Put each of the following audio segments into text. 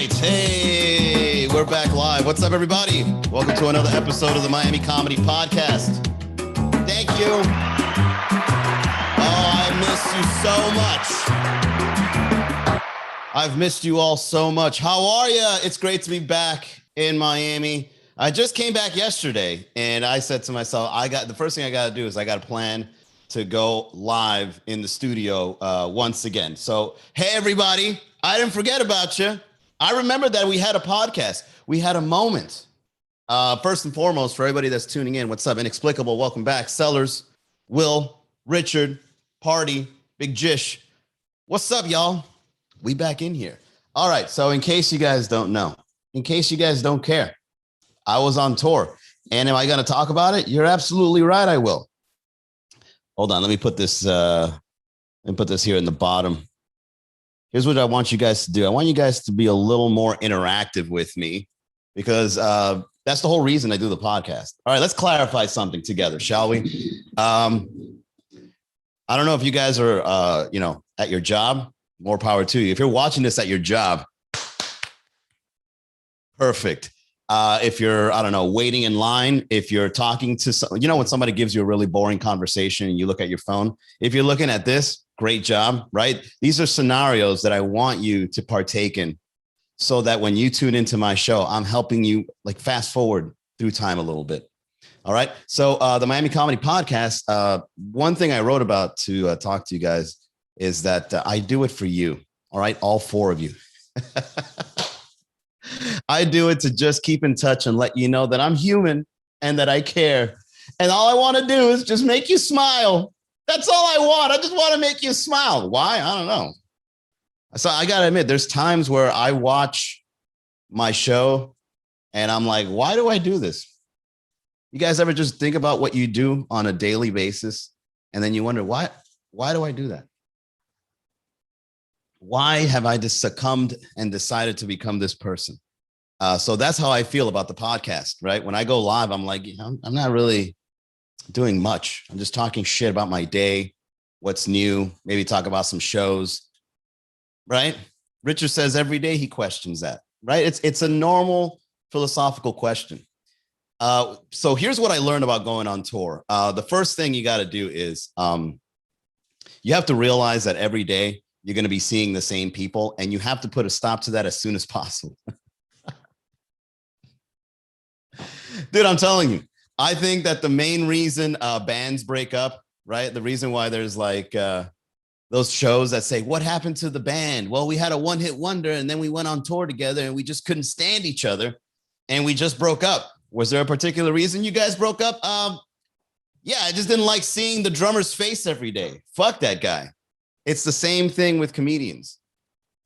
right. Hey, we're back live. What's up, everybody? Welcome to another episode of the Miami Comedy Podcast. Thank you. Oh, I miss you so much. I've missed you all so much. How are you? It's great to be back in Miami. I just came back yesterday, and I said to myself, the first thing I got to do is I got to plan to go live in the studio once again. So, hey, everybody, I didn't forget about you. I remember that we had a podcast. We had a moment. First and foremost, for everybody that's tuning in, what's up? Inexplicable, welcome back. Sellers, Will, Richard, Party, Big Jish. What's up, y'all? We back in here. All right, so in case you guys don't know, in case you guys don't care, I was on tour. And am I going to talk about it? You're absolutely right, I will. Hold on, let me put this here in the bottom. Here's what I want you guys to do. I want you guys to be a little more interactive with me because that's the whole reason I do the podcast. All right, let's clarify something together, shall we? I don't know if you guys are, at your job. More power to you. If you're watching this at your job, perfect. If you're, waiting in line, if you're talking to, when somebody gives you a really boring conversation and you look at your phone, if you're looking at this, great job, right? These are scenarios that I want you to partake in so that when you tune into my show, I'm helping you like fast forward through time a little bit. All right. So the Miami Comedy Podcast, one thing I wrote about to talk to you guys is that I do it for you. All right. All four of you. I do it to just keep in touch and let you know that I'm human and that I care. And all I want to do is just make you smile. That's all I want. I just want to make you smile. Why? I don't know. So I got to admit, there's times where I watch my show and I'm like, why do I do this? You guys ever just think about what you do on a daily basis and then you wonder, why do I do that? Why have I just succumbed and decided to become this person? So that's how I feel about the podcast, right? When I go live, I'm like, I'm not really doing much. I'm just talking shit about my day, what's new, maybe talk about some shows, right? Richard says every day he questions that, right? It's a normal philosophical question. So here's what I learned about going on tour. The first thing you got to do is you have to realize that every day you're going to be seeing the same people and you have to put a stop to that as soon as possible. Dude, I'm telling you, I think that the main reason bands break up, right? The reason why there's like those shows that say, what happened to the band? Well, we had a one-hit wonder and then we went on tour together and we just couldn't stand each other and we just broke up. Was there a particular reason you guys broke up? Yeah, I just didn't like seeing the drummer's face every day. Fuck that guy. It's the same thing with comedians,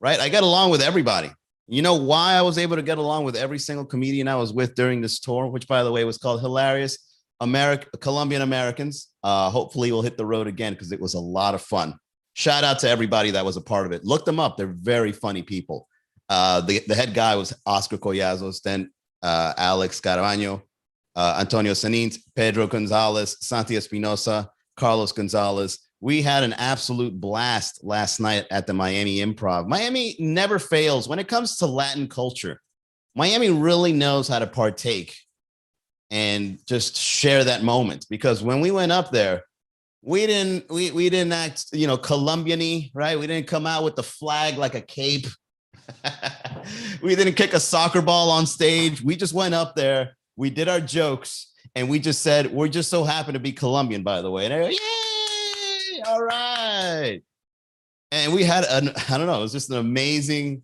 right? I got along with everybody. You know why I was able to get along with every single comedian I was with during this tour, which, by the way, was called Hilarious Colombian Americans. Hopefully we'll hit the road again because it was a lot of fun. Shout out to everybody that was a part of it. Look them up. They're very funny people. The head guy was Oscar Collazos, then Alex Carabaño, Antonio Sanint, Pedro Gonzalez, Santi Espinosa, Carlos Gonzalez. We had an absolute blast last night at the Miami Improv. Miami never fails when it comes to Latin culture. Miami really knows how to partake and just share that moment, because when we went up there, we didn't act, Colombian-y, right? We didn't come out with the flag like a cape. We didn't kick a soccer ball on stage. We just went up there. We did our jokes and we just said, we're just so happy to be Colombian, by the way. And they go, yay, all right. And we had it was just an amazing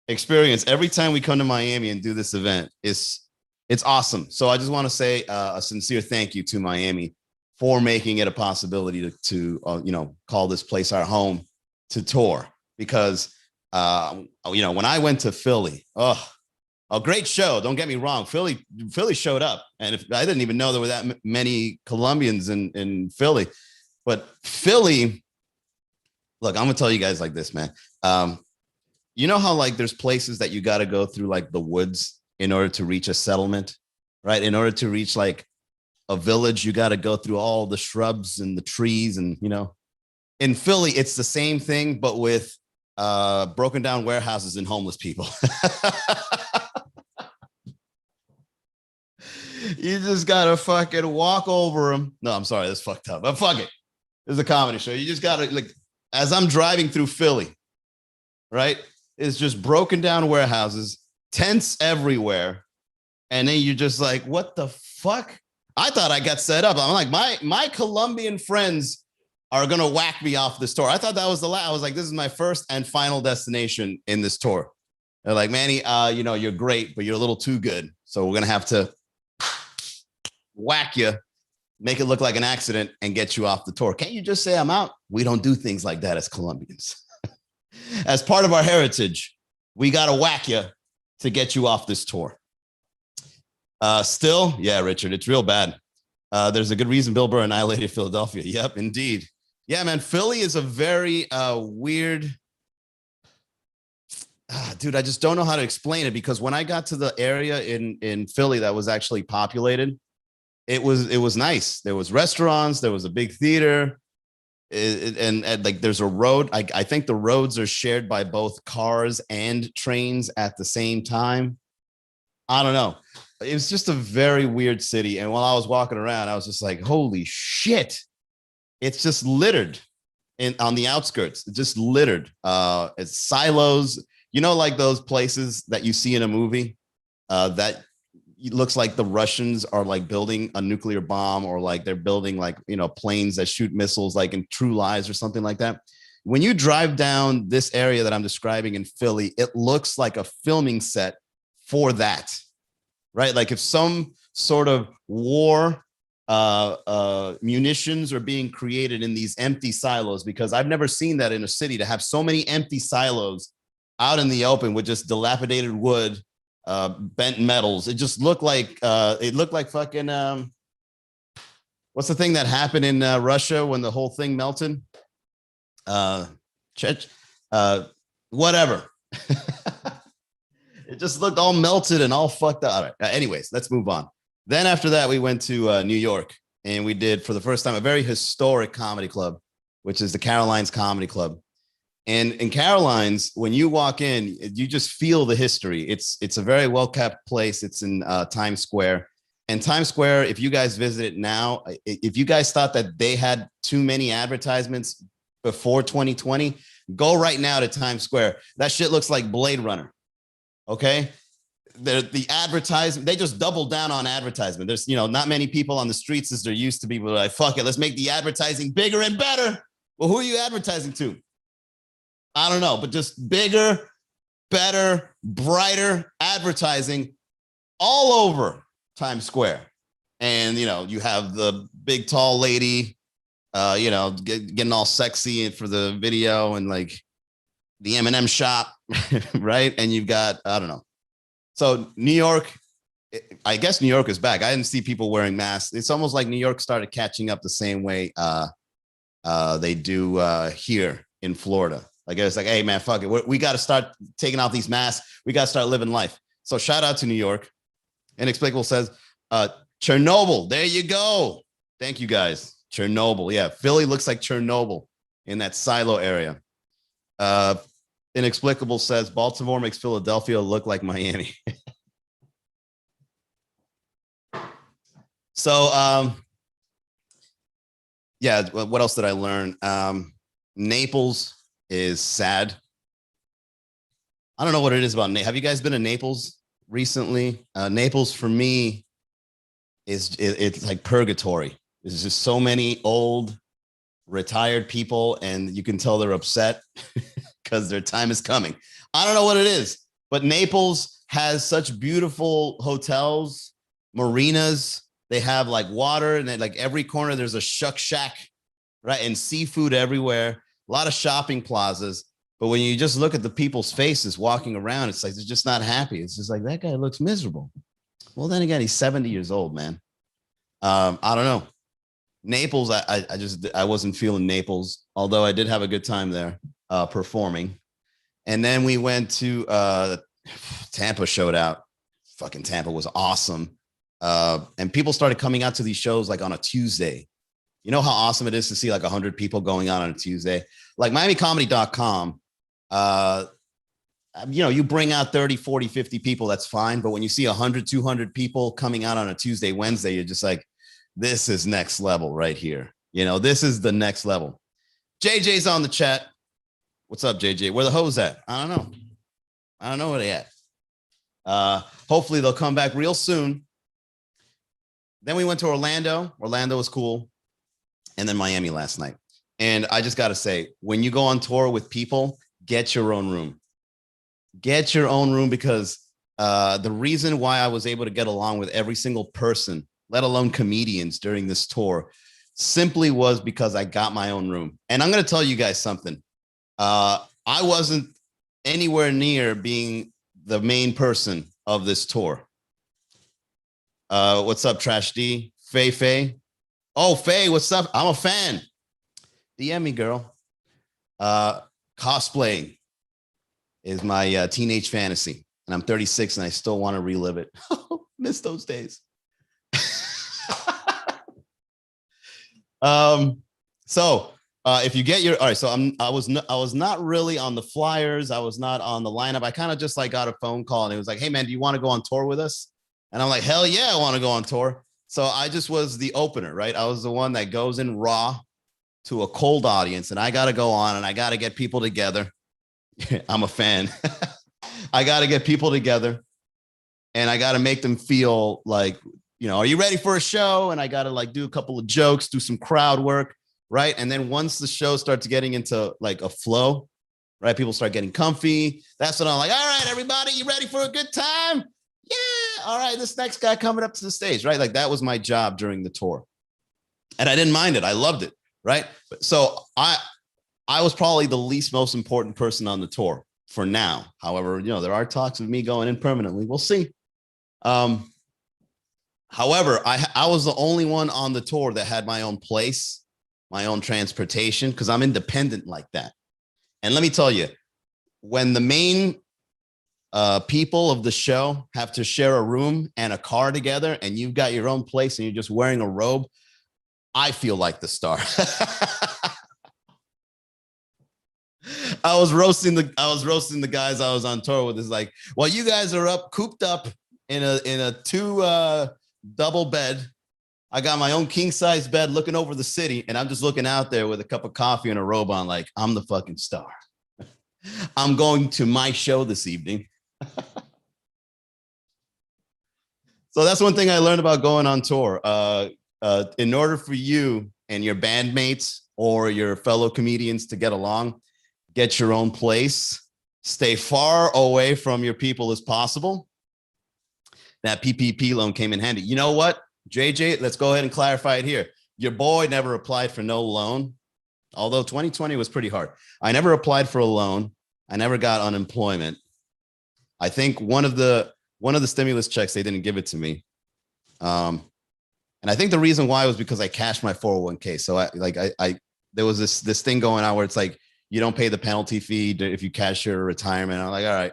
experience. Every time we come to Miami and do this event, it's awesome. So I just want to say a sincere thank you to Miami for making it a possibility to call this place our home to tour, because when I went to Philly, a great show. Don't get me wrong. Philly showed up. And if I didn't even know there were that many Colombians in Philly, but Philly, look, I'm going to tell you guys like this, man. You know how like there's places that you got to go through like the woods in order to reach a settlement, right? In order to reach like a village, you got to go through all the shrubs and the trees. And, in Philly, it's the same thing, but with broken down warehouses and homeless people. You just gotta fucking walk over them. No, I'm sorry, that's fucked up. But fuck it. It's a comedy show. You just gotta, like, as I'm driving through Philly, right? It's just broken down warehouses, tents everywhere. And then you're just like, what the fuck? I thought I got set up. I'm like, my Colombian friends are gonna whack me off this tour. I thought that was the last. I was like, this is my first and final destination in this tour. They're like, Manny, you know, you're great, but you're a little too good. So we're gonna have to whack you, make it look like an accident, and get you off the tour. Can't you just say I'm out? We don't do things like that as Colombians. As part of our heritage, we gotta whack you to get you off this tour. Still, yeah, Richard, it's real bad. There's a good reason Bill Burr annihilated Philadelphia. Yep, indeed. Yeah, man, Philly is a very weird. Dude, I just don't know how to explain it, because when I got to the area in Philly that was actually populated, it was nice. There was restaurants, there was a big theater, and like there's a road. I think the roads are shared by both cars and trains at the same time. I don't know. It was just a very weird city. And while I was walking around, I was just like, holy shit. It's just littered on the outskirts. It's just littered. It's silos, you know, like those places that you see in a movie that it looks like the Russians are like building a nuclear bomb, or like they're building, like, you know, planes that shoot missiles, like in True Lies or something like that. When you drive down this area that I'm describing in Philly, it looks like a filming set for that, right? Like if some sort of war munitions are being created in these empty silos, because I've never seen that in a city, to have so many empty silos out in the open with just dilapidated wood, bent metals. It just looked like fucking what's the thing that happened in Russia when the whole thing melted? Whatever. It just looked all melted and all fucked up. All right. Anyways, let's move on. Then after that, we went to New York, and we did, for the first time, a very historic comedy club, which is the Carolines Comedy Club. And in Carolines, when you walk in, you just feel the history. It's a very well-kept place. It's in Times Square. And Times Square, if you guys visit it now, if you guys thought that they had too many advertisements before 2020, go right now to Times Square. That shit looks like Blade Runner. Okay? The advertisement, they just doubled down on advertisement. There's, you know, not many people on the streets as there used to be, but like, fuck it, let's make the advertising bigger and better. Well, who are you advertising to? I don't know, but just bigger, better, brighter advertising all over Times Square. And, you know, you have the big, tall lady, you know, getting all sexy for the video, and like the M&M shop, right? And you've got, I don't know. So New York, I guess New York is back. I didn't see people wearing masks. It's almost like New York started catching up the same way they do here in Florida. Like, it's like, hey, man, fuck it. We got to start taking off these masks. We got to start living life. So shout out to New York. Inexplicable says, Chernobyl. There you go. Thank you, guys. Chernobyl. Yeah, Philly looks like Chernobyl in that silo area. Inexplicable says, Baltimore makes Philadelphia look like Miami. So, yeah, what else did I learn? Naples is sad. I don't know what it is about Naples. Have you guys been to Naples recently? Naples for me it's like purgatory. There's just so many old retired people, and you can tell they're upset because their time is coming. I don't know what it is, but Naples has such beautiful hotels, marinas. They have like water, and like every corner there's a shuck shack, right? And seafood everywhere. A lot of shopping plazas. But when you just look at the people's faces walking around, it's like they're just not happy. It's just like, that guy looks miserable. Well, then again, he's 70 years old, man. I don't know. Naples, I wasn't feeling Naples, although I did have a good time there performing. And then we went to Tampa, showed out. Fucking Tampa was awesome. And people started coming out to these shows like on a Tuesday. You know how awesome it is to see like 100 people going on a Tuesday? Like MiamiComedy.com You bring out 30, 40, 50 people, that's fine. But when you see 100, 200 people coming out on a Tuesday, Wednesday, you're just like, this is next level right here. This is the next level. JJ's on the chat. What's up, JJ? Where the hoes at? I don't know where they at. Hopefully they'll come back real soon. Then we went to Orlando. Orlando was cool. And then Miami last night. And I just got to say, when you go on tour with people, get your own room. Get your own room, because the reason why I was able to get along with every single person, let alone comedians, during this tour, simply was because I got my own room. And I'm going to tell you guys something. I wasn't anywhere near being the main person of this tour. What's up, Trash D? Faye? Oh, Faye, what's up? I'm a fan. DM me, girl. Cosplaying is my teenage fantasy, and I'm 36 and I still want to relive it. Miss those days. If you get your, all right, so I was not really on the flyers. I was not on the lineup. I kind of just got a phone call and it was like, hey man, do you want to go on tour with us? And I'm like, hell yeah, I want to go on tour. So I just was the opener, right? I was the one that goes in raw to a cold audience, and I got to go on and I got to get people together. I'm a fan. I got to get people together and I got to make them feel like, are you ready for a show? And I got to do a couple of jokes, do some crowd work, right? And then once the show starts getting into a flow, right? People start getting comfy. That's when I'm like, all right, everybody, you ready for a good time? Yeah. All right. This next guy coming up to the stage, right? That was my job during the tour. And I didn't mind it. I loved it. Right. So I was probably the least most important person on the tour for now. However, there are talks of me going in permanently. We'll see. However, I was the only one on the tour that had my own place, my own transportation, because I'm independent like that. And let me tell you, when the main people of the show have to share a room and a car together, and you've got your own place and you're just wearing a robe, I feel like the star. I was roasting the guys I was on tour with. It's like, well, you guys are cooped up in a two double bed. I got my own king size bed looking over the city, and I'm just looking out there with a cup of coffee and a robe on, like I'm the fucking star. I'm going to my show this evening. So that's one thing I learned about going on tour. In order for you and your bandmates or your fellow comedians to get along, get your own place, stay far away from your people as possible. That PPP loan came in handy. You know what, JJ, let's go ahead and clarify it here. Your boy never applied for no loan, although 2020 was pretty hard. I never applied for a loan. I never got unemployment. I think one of the stimulus checks, they didn't give it to me. And I think the reason why was because I cashed my 401k. So there was this thing going on where it's like, you don't pay the penalty fee if you cash your retirement. I'm like, all right.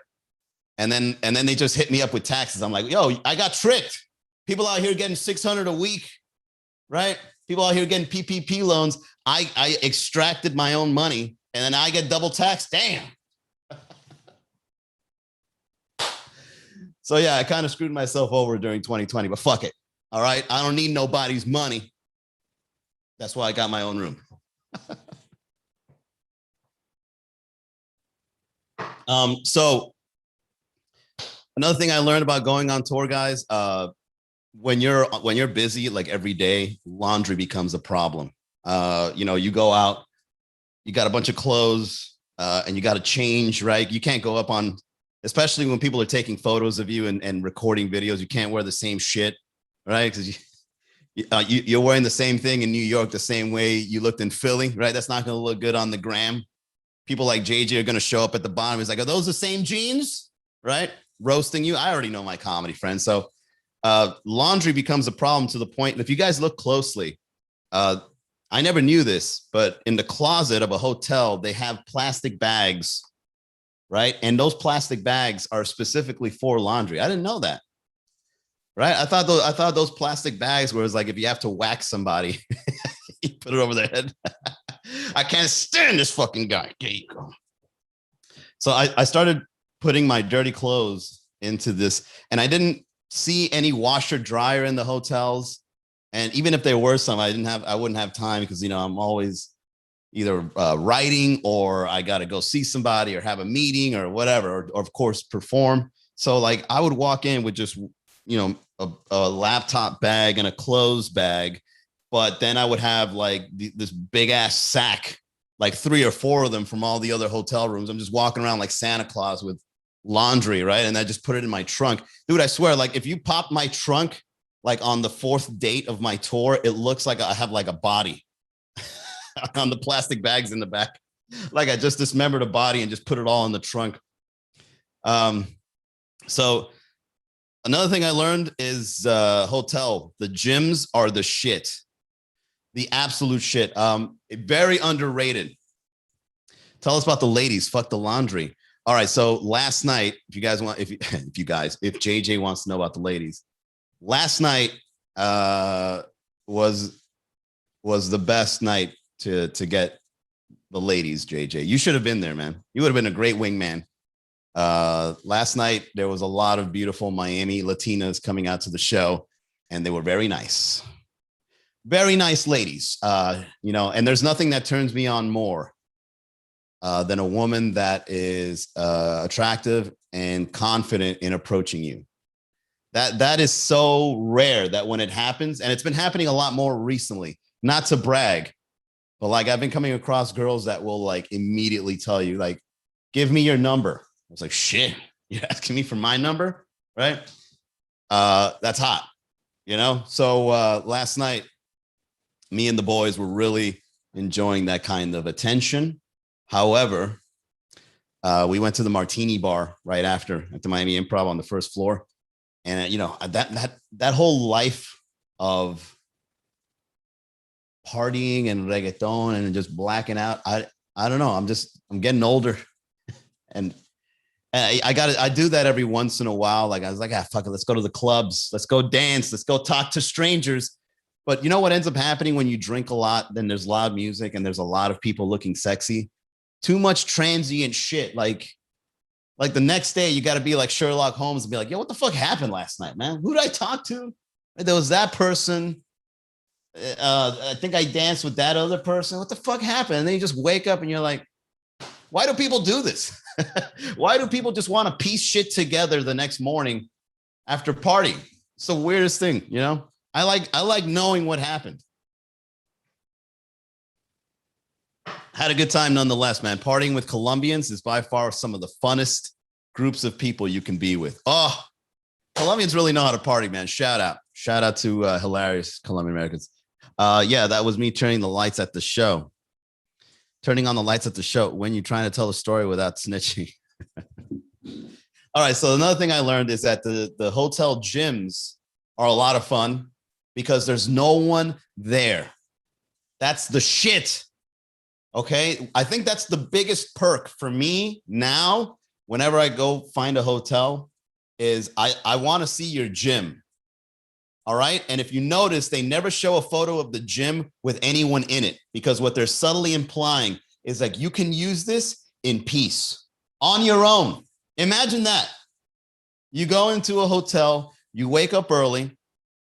And then they just hit me up with taxes. I'm like, yo, I got tricked. People out here getting $600 a week, right? People out here getting PPP loans. I extracted my own money and then I get double taxed. Damn. So yeah, I kind of screwed myself over during 2020, but fuck it. All right. I don't need nobody's money. That's why I got my own room. So another thing I learned about going on tour, guys, when you're busy, like every day, laundry becomes a problem. You go out, you got a bunch of clothes, and you got to change, right? You can't go up on, especially when people are taking photos of you and recording videos, you can't wear the same shit, right? Because you're wearing the same thing in New York the same way you looked in Philly, right? That's not going to look good on the gram. People like JJ are going to show up at the bottom. He's like, are those the same jeans? Right? Roasting you. I already know my comedy friends. So laundry becomes a problem to the point. And if you guys look closely, I never knew this, but in the closet of a hotel, they have plastic bags, right? And those plastic bags are specifically for laundry. I didn't know that. Right? I thought those plastic bags were like if you have to whack somebody, you put it over their head. I can't stand this fucking guy. There you go. So I started putting my dirty clothes into this, and I didn't see any washer dryer in the hotels. And even if there were some, I wouldn't have time because, I'm always either writing, or I got to go see somebody or have a meeting or whatever, or of course perform. So like I would walk in with just, a laptop bag and a clothes bag, but then I would have like this big ass sack, like 3 or 4 of them from all the other hotel rooms. I'm just walking around like Santa Claus with laundry, right? And I just put it in my trunk. Dude, I swear, like if you pop my trunk, like on the 4th date of my tour, it looks like I have like a body on the plastic bags in the back. Like I just dismembered a body and just put it all in the trunk. So another thing I learned is hotel. The gyms are the shit. The absolute shit. Very underrated. Tell us about the ladies. Fuck the laundry. All right. So last night, if you guys want, if JJ wants to know about the ladies, last night was the best night to get the ladies. JJ, you should have been there, man. You would have been a great wingman. Last night there was a lot of beautiful Miami Latinas coming out to the show, and they were very nice ladies. And there's nothing that turns me on more than a woman that is attractive and confident in approaching you. That is so rare that when it happens, and it's been happening a lot more recently, not to brag, but like I've been coming across girls that will like immediately tell you, like, give me your number. I was like, shit, you're asking me for my number, right? That's hot, So last night, me and the boys were really enjoying that kind of attention. However, we went to the Martini Bar right after at the Miami Improv on the first floor. And, that whole life of partying and reggaeton and just blacking out, I don't know. I'm getting older. And I do that every once in a while. Like I was like, fuck it, let's go to the clubs. Let's go dance. Let's go talk to strangers. But you know what ends up happening when you drink a lot? Then there's loud music and there's a lot of people looking sexy. Too much transient shit. Like the next day, you got to be like Sherlock Holmes and be like, yo, what the fuck happened last night, man? Who did I talk to? There was that person. I think I danced with that other person. What the fuck happened? And then you just wake up and you're like, why do people do this? Why do people just want to piece shit together the next morning after partying? It's the weirdest thing, I like knowing what happened. Had a good time nonetheless, man. Partying with Colombians is by far some of the funnest groups of people you can be with. Oh, Colombians really know how to party, man. Shout out to hilarious Colombian Americans. Yeah, that was me turning the lights at the show. Turning on the lights at the show when you're trying to tell a story without snitching. All right. So another thing I learned is that the hotel gyms are a lot of fun because there's no one there. That's the shit. Okay. I think that's the biggest perk for me now. Whenever I go find a hotel is I want to see your gym. All right. And if you notice, they never show a photo of the gym with anyone in it, because what they're subtly implying is like, you can use this in peace on your own. Imagine that. You go into a hotel, you wake up early,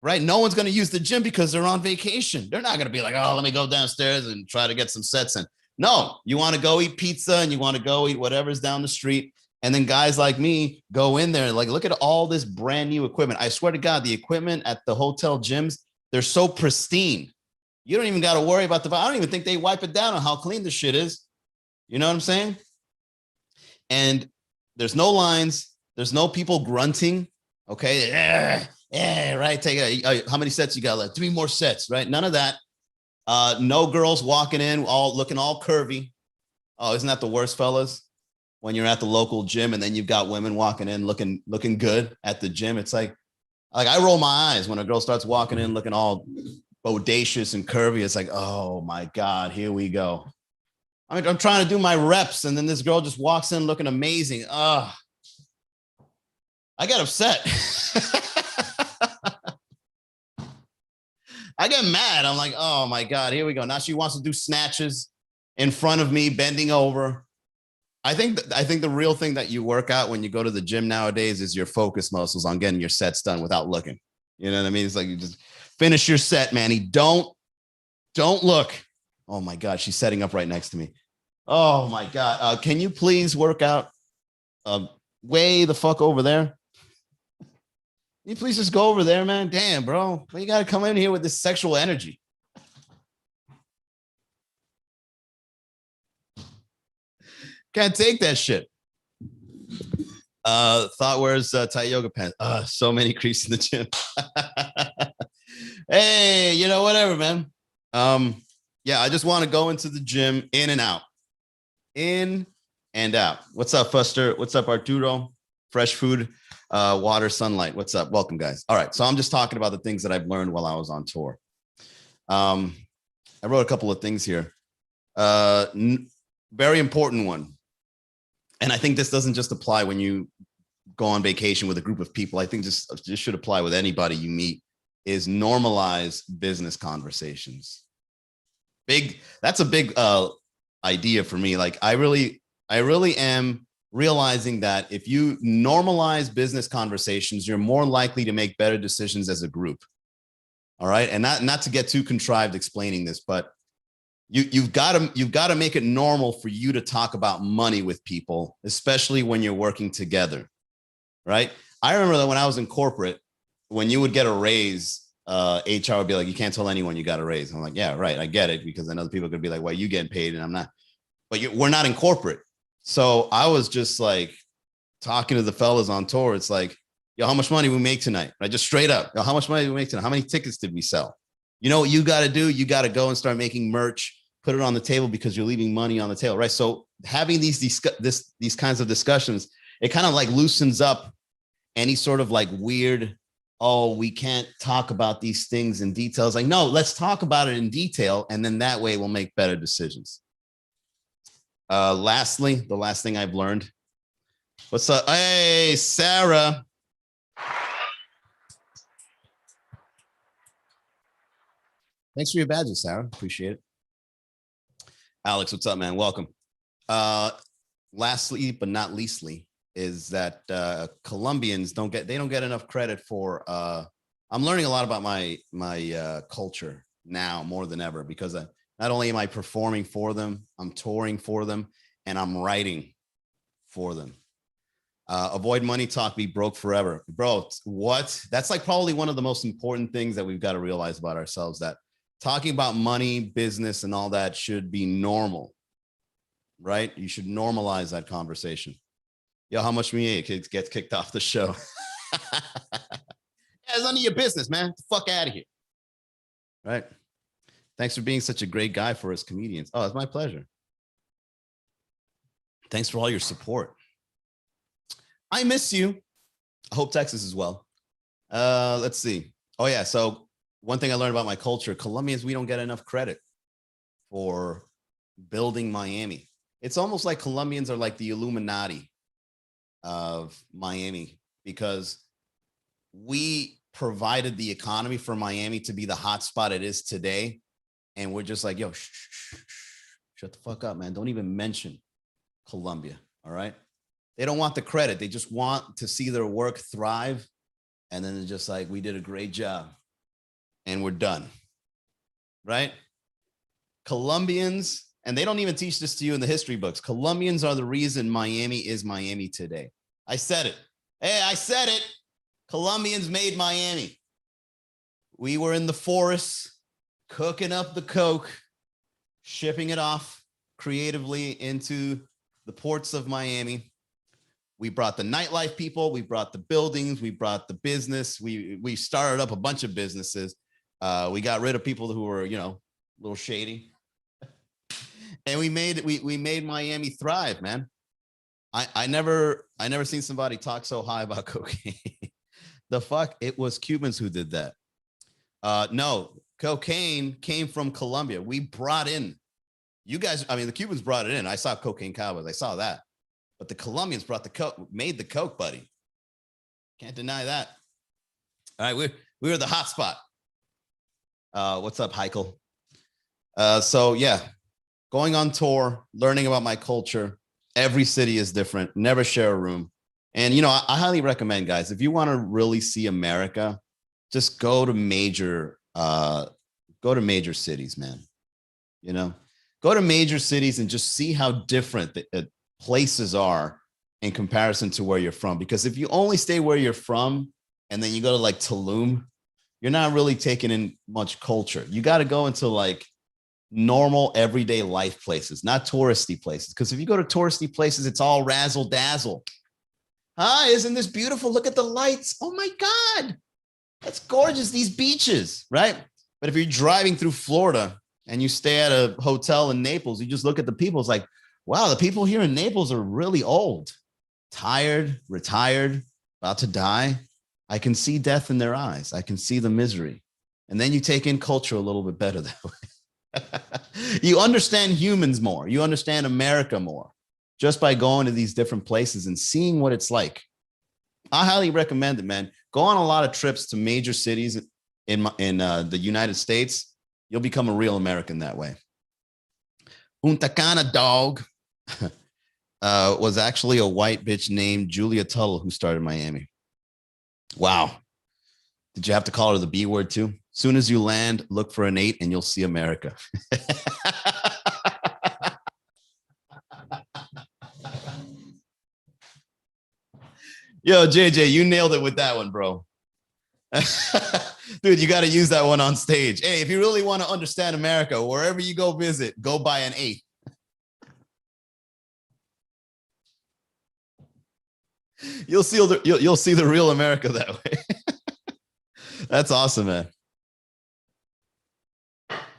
right? No one's going to use the gym because they're on vacation. They're not going to be like, oh, let me go downstairs and try to get some sets in. No, you want to go eat pizza and you want to go eat whatever's down the street. And then guys like me go in there and like, look at all this brand new equipment. I swear to God, the equipment at the hotel gyms, they're so pristine. You don't even got to worry about I don't even think they wipe it down on how clean the shit is. You know what I'm saying? And there's no lines. There's no people grunting. Okay. Yeah, right. Take how many sets you got left? 3 more sets, right? None of that. No girls walking in, all looking all curvy. Oh, isn't that the worst, fellas? When you're at the local gym and then you've got women walking in looking good at the gym. It's like I roll my eyes when a girl starts walking in looking all bodacious and curvy. It's like, oh my God, here we go. I mean, I'm trying to do my reps and then this girl just walks in looking amazing. I get upset. I get mad. I'm like, oh my God, here we go. Now she wants to do snatches in front of me, bending over. I think the real thing that you work out when you go to the gym nowadays is your focus muscles on getting your sets done without looking. You know what I mean? It's like you just finish your set, Manny. Don't look. Oh my God, she's setting up right next to me. Oh my God. Can you please work out way the fuck over there? Can you please just go over there, man? Damn, bro. Well, you got to come in here with this sexual energy. Can't take that shit. Thought wears tight yoga pants. So many creeps in the gym. Hey, you know, whatever, man. Yeah, I just want to go into the gym in and out. In and out. What's up, Fuster? What's up, Arturo? Fresh food, water, sunlight. What's up? Welcome, guys. All right. So I'm just talking about the things that I've learned while I was on tour. I wrote a couple of things here. Very important one. And I think this doesn't just apply when you go on vacation with a group of people. I think this should apply with anybody you meet, is normalize business conversations. That's a big idea for me. Like I really am realizing that if you normalize business conversations, you're more likely to make better decisions as a group. All right. And not to get too contrived explaining this, but you've got to make it normal for you to talk about money with people, especially when you're working together. Right. I remember that when I was in corporate, when you would get a raise, HR would be like, you can't tell anyone you got a raise. I'm like, yeah, right. I get it, because I know people could be like, well, you getting paid and I'm not, but we're not in corporate. So I was just like talking to the fellas on tour. It's like, yo, how much money we make tonight? Right? Just straight up. Yo, how much money we make tonight? How many tickets did we sell? You know what you got to do? You got to go and start making merch, put it on the table, because you're leaving money on the table. Right. So having these kinds of discussions, it kind of like loosens up any sort of like weird, oh, we can't talk about these things in details. Like, no, let's talk about it in detail. And then that way we'll make better decisions. Lastly, the last thing I've learned. What's up? Hey, Sarah. Thanks for your badges, Sarah. Appreciate it. Alex, what's up, man? Welcome. Lastly, but not leastly, is that Colombians don't get enough credit for. I'm learning a lot about my culture now more than ever, because not only am I performing for them, I'm touring for them, and I'm writing for them. Avoid money talk, be broke forever. Bro, what? That's like probably one of the most important things that we've got to realize about ourselves, that talking about money, business, and all that should be normal, right? You should normalize that conversation. Yo, how much me kids gets kicked off the show? Yeah, it's none of your business, man. Get the fuck out of here. Right. Thanks for being such a great guy for us comedians. Oh, it's my pleasure. Thanks for all your support. I miss you. I hope Texas as well. Let's see. Oh yeah. So one thing I learned about my culture, Colombians, we don't get enough credit for building Miami. It's almost like Colombians are like the Illuminati of Miami, because we provided the economy for Miami to be the hot spot it is today. And we're just like, yo, shut the fuck up, man. Don't even mention Colombia. All right. They don't want the credit. They just want to see their work thrive. And then they're just like, we did a great job and we're done. Right. Colombians, and they don't even teach this to you in the history books, Colombians are the reason Miami is Miami today. I said it. Hey, I said it. Colombians made Miami. We were in the forests, cooking up the coke, shipping it off creatively into the ports of Miami. We brought the nightlife people, we brought the buildings, we brought the business. We started up a bunch of businesses. We got rid of people who were, you know, a little shady. And we made Miami thrive, man. I never seen somebody talk so high about cocaine. The fuck? It was Cubans who did that. No, cocaine came from Colombia. We brought in, you guys, I mean, the Cubans brought it in. I saw cocaine cowboys. I saw that. But the Colombians brought the coke, made the coke, buddy. Can't deny that. All right, we were the hot spot. What's up, Heikel? So yeah, going on tour, learning about my culture. Every city is different. Never share a room. And, you know, I highly recommend, guys, if you want to really see America, just go to major cities, man. You know, go to major cities and just see how different the places are in comparison to where you're from. Because if you only stay where you're from and then you go to like Tulum, you're not really taking in much culture. You got to go into like normal everyday life places, not touristy places. Because if you go to touristy places, it's all razzle dazzle. Hi, isn't this beautiful? Look at the lights. Oh my God, that's gorgeous. These beaches, right? But if you're driving through Florida and you stay at a hotel in Naples, you just look at the people. It's like, wow, the people here in Naples are really old, tired, retired, about to die. I can see death in their eyes. I can see the misery. And then you take in culture a little bit better that way. You understand humans more. You understand America more just by going to these different places and seeing what it's like. I highly recommend it, man. Go on a lot of trips to major cities in the United States. You'll become a real American that way. Punta Cana, dog, was actually a white bitch named Julia Tuttle who started Miami. Wow. Did you have to call her the B word too? Soon as you land, look for an 8 and you'll see America. Yo, JJ, you nailed it with that one, bro. Dude, you got to use that one on stage. Hey, if you really want to understand America, wherever you go visit, go buy an 8. You'll see the real America that way. That's awesome, man.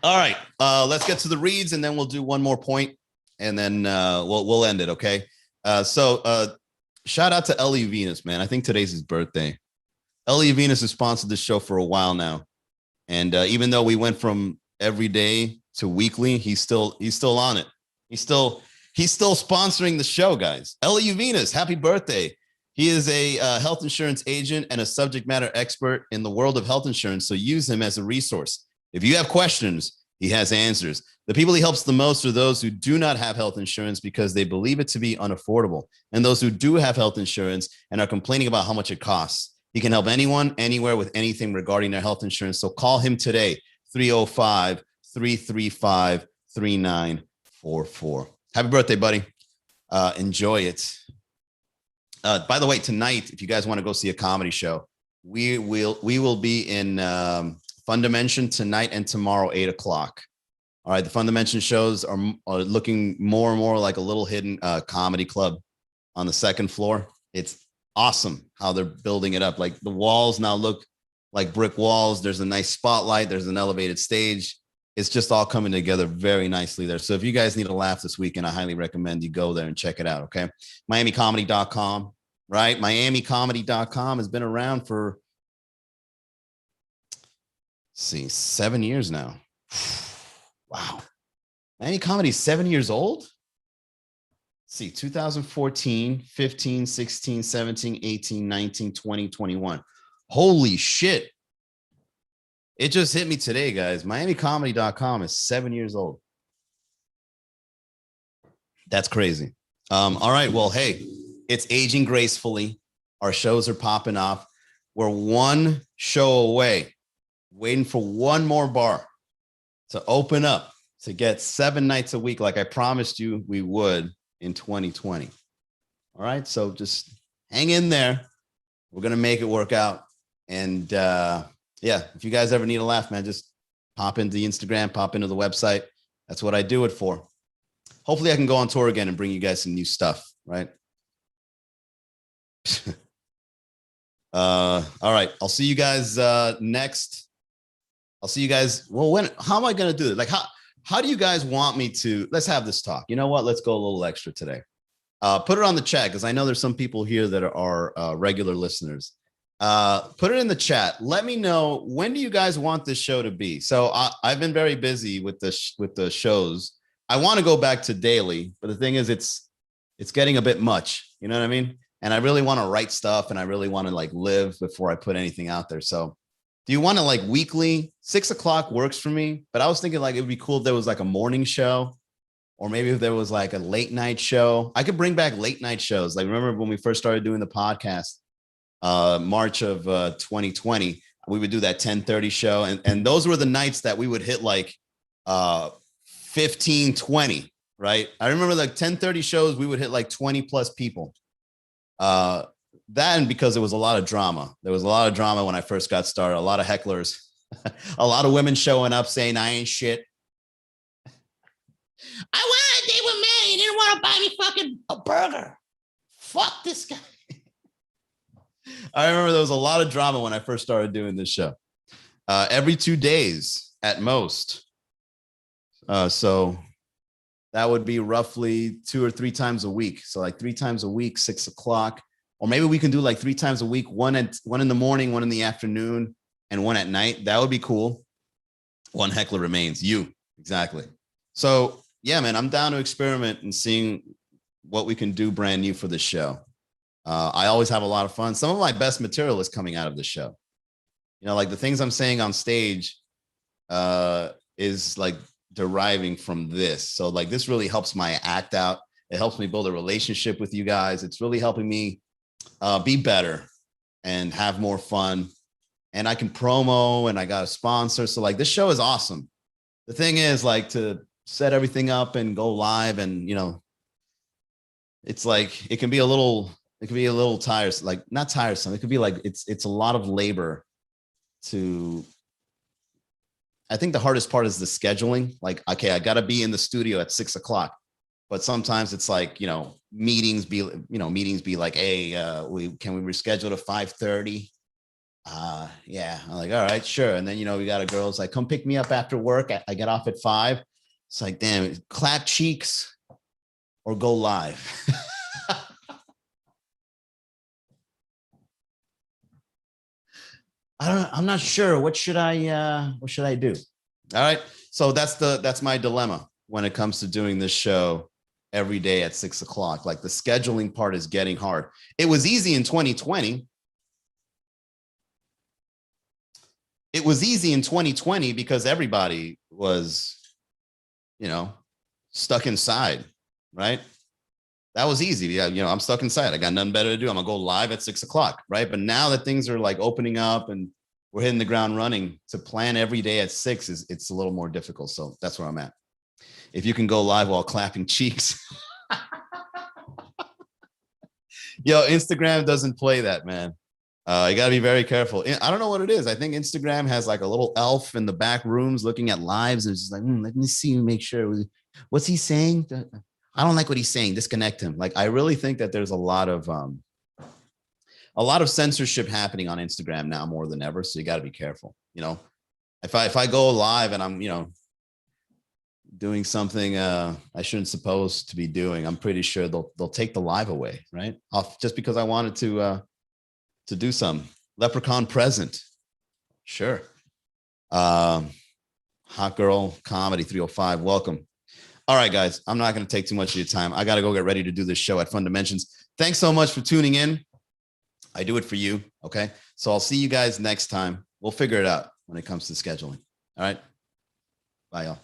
All right, let's get to the reads, and then we'll do one more point, and then we'll end it. Okay. So shout out to Ellie Venus, man. I think today's his birthday. Ellie Venus has sponsored this show for a while now, and even though we went from every day to weekly, he's still on it. He's still sponsoring the show, guys. Ellie Venus, happy birthday! He is a health insurance agent and a subject matter expert in the world of health insurance. So use him as a resource. If you have questions, he has answers. The people he helps the most are those who do not have health insurance because they believe it to be unaffordable, and those who do have health insurance and are complaining about how much it costs. He can help anyone, anywhere with anything regarding their health insurance. So call him today, 305-335-3944. Happy birthday, buddy. Enjoy it. By the way, tonight, if you guys want to go see a comedy show, we will be in Fundimension tonight and tomorrow, 8 o'clock. All right, the Fundimension shows are looking more and more like a little hidden comedy club on the second floor. It's awesome how they're building it up. Like the walls now look like brick walls. There's a nice spotlight. There's an elevated stage. It's just all coming together very nicely there. So if you guys need a laugh this weekend, I highly recommend you go there and check it out. Okay. MiamiComedy.com, right? MiamiComedy.com has been around for, 7 years now. Wow. Miami Comedy is 7 years old. See, 2014, 15, 16, 17, 18, 19, 20, 21. Holy shit. It just hit me today, guys. MiamiComedy.com is 7 years old. That's crazy. All right. Well, hey, it's aging gracefully. Our shows are popping off. We're one show away, waiting for one more bar to open up to get 7 nights a week like I promised you we would in 2020. All right. So just hang in there. We're going to make it work out. And yeah, if you guys ever need a laugh, man, just pop into the Instagram, pop into the website. That's what I do it for. Hopefully I can go on tour again and bring you guys some new stuff. Right. All right. I'll see you guys next. I'll see you guys. Well, how am I going to do it? Like, how do you guys want me to? Let's have this talk. You know what? Let's go a little extra today. Put it on the chat because I know there's some people here that are regular listeners. Put it in the chat. Let me know, when do you guys want this show to be? So I've been very busy with the shows. I want to go back to daily, but the thing is, it's getting a bit much. You know what I mean? And I really want to write stuff, and I really want to like live before I put anything out there. So do you want to like weekly? 6 o'clock works for me, but I was thinking like it would be cool if there was like a morning show or maybe if there was like a late night show. I could bring back late night shows. Like remember when we first started doing the podcast, March of 2020, we would do that 10:30 show, and those were the nights that we would hit like 15, 20, right? I remember like 10:30 shows, we would hit like 20 plus people. That and because there was a lot of drama. There was a lot of drama when I first got started, a lot of hecklers, a lot of women showing up saying I ain't shit. I wanted to date with Manny. He didn't want to buy me fucking a burger. Fuck this guy. I remember there was a lot of drama when I first started doing this show. Every 2 days at most. So that would be roughly 2 or 3 times a week. So like 3 times a week, 6 o'clock. Or maybe we can do like 3 times a week, one in the morning, one in the afternoon, and one at night. That would be cool. One heckler remains. You. Exactly. So yeah, man, I'm down to experiment and seeing what we can do brand new for this show. I always have a lot of fun. Some of my best material is coming out of the show. You know, like the things I'm saying on stage is like deriving from this. So like this really helps my act out. It helps me build a relationship with you guys. It's really helping me be better and have more fun. And I can promo and I got a sponsor. So like this show is awesome. The thing is like to set everything up and go live and, you know, it's like, it can be a little tiresome, like not tiresome. It could be like, it's a lot of labor to, I think the hardest part is the scheduling. Like, okay, I got to be in the studio at 6 o'clock, but sometimes it's like, you know, meetings be like, hey, can we reschedule to 5:30? Yeah. I'm like, all right, sure. And then, you know, we got a girl's like, come pick me up after work. I get off at 5. It's like, damn, clap cheeks or go live. I'm not sure. What should I do? All right. So that's my dilemma when it comes to doing this show every day at 6 o'clock. Like the scheduling part is getting hard. It was easy in 2020. It was easy in 2020 because everybody was, you know, stuck inside, right? That was easy. Yeah, you know, I'm stuck inside. I got nothing better to do. I'm gonna go live at 6 o'clock, right? But now that things are like opening up and we're hitting the ground running, to plan every day at 6 it's a little more difficult. So that's where I'm at. If you can go live while clapping cheeks. Yo, Instagram doesn't play that, man. You got to be very careful. I don't know what it is. I think Instagram has like a little elf in the back rooms looking at lives. And it's just like, let me see, make sure. What's he saying? I don't like what he's saying. Disconnect him. Like, I really think that there's a lot of censorship happening on Instagram now more than ever. So you got to be careful. You know, if I go live and I'm, you know, doing something I shouldn't supposed to be doing, I'm pretty sure they'll take the live away, right? Off just because I wanted to do some leprechaun present. Sure. Hot Girl Comedy 305. Welcome. All right, guys, I'm not going to take too much of your time. I got to go get ready to do this show at Fun Dimensions. Thanks so much for tuning in. I do it for you. Okay. So I'll see you guys next time. We'll figure it out when it comes to scheduling. All right. Bye, y'all.